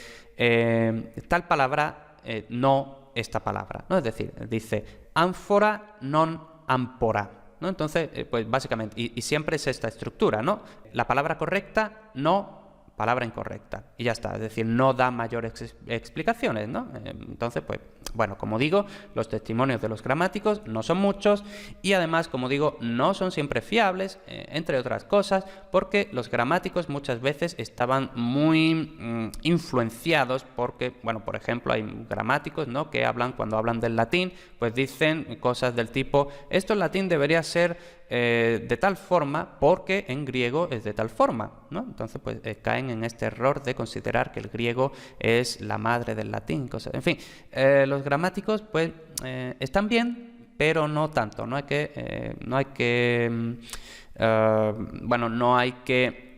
tal palabra, no esta palabra, ¿no? Es decir, dice ánfora non ámpora, ¿no? Entonces, pues básicamente, y siempre es esta estructura, ¿no? La palabra correcta, no palabra incorrecta, y ya está, es decir, no da mayores explicaciones, ¿no? Entonces, pues, bueno, como digo, los testimonios de los gramáticos no son muchos, y además, como digo, no son siempre fiables, entre otras cosas, porque los gramáticos muchas veces estaban muy influenciados, porque, bueno, por ejemplo, hay gramáticos, ¿no?, que cuando hablan del latín, pues dicen cosas del tipo, esto en latín debería ser de tal forma porque en griego es de tal forma, ¿no? Entonces pues caen en este error de considerar que el griego es la madre del latín, cosas. En fin, los gramáticos pues están bien, pero no tanto. No hay que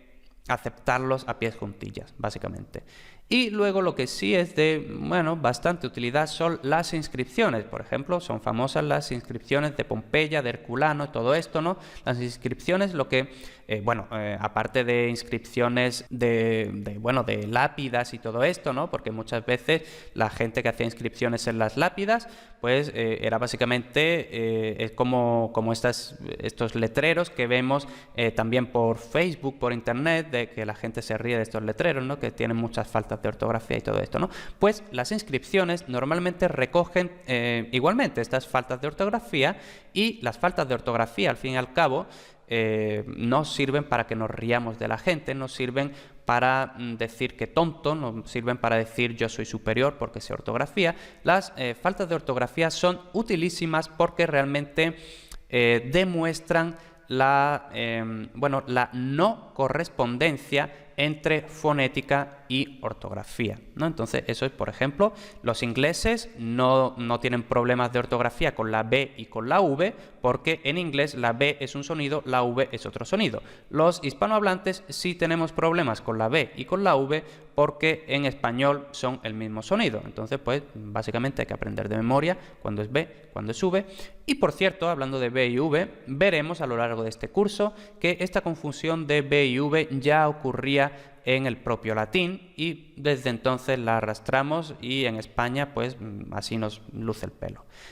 aceptarlos a pies juntillas, básicamente. Y luego lo que sí es de, bastante utilidad son las inscripciones. Por ejemplo, son famosas las inscripciones de Pompeya, de Herculano, todo esto, ¿no? Las inscripciones, aparte de inscripciones de lápidas y todo esto, ¿no? Porque muchas veces la gente que hacía inscripciones en las lápidas, pues era básicamente es como estos letreros que vemos también por Facebook, por internet, de que la gente se ríe de estos letreros, ¿no? Que tienen muchas faltas de ortografía y todo esto, ¿no? Pues las inscripciones normalmente recogen igualmente estas faltas de ortografía, y las faltas de ortografía, al fin y al cabo, no sirven para que nos riamos de la gente, no sirven para decir que tonto, no sirven para decir yo soy superior porque sé ortografía. Las faltas de ortografía son utilísimas porque realmente demuestran la no correspondencia entre fonética y ortografía, ¿no? Entonces, eso es, por ejemplo, los ingleses no tienen problemas de ortografía con la B y con la V, porque en inglés la B es un sonido, la V es otro sonido. Los hispanohablantes sí tenemos problemas con la B y con la V, porque en español son el mismo sonido. Entonces, pues, básicamente hay que aprender de memoria cuándo es B, cuándo es V. Y, por cierto, hablando de B y V, veremos a lo largo de este curso que esta confusión de B y V ya ocurría en el propio latín, y desde entonces la arrastramos, y en España pues así nos luce el pelo.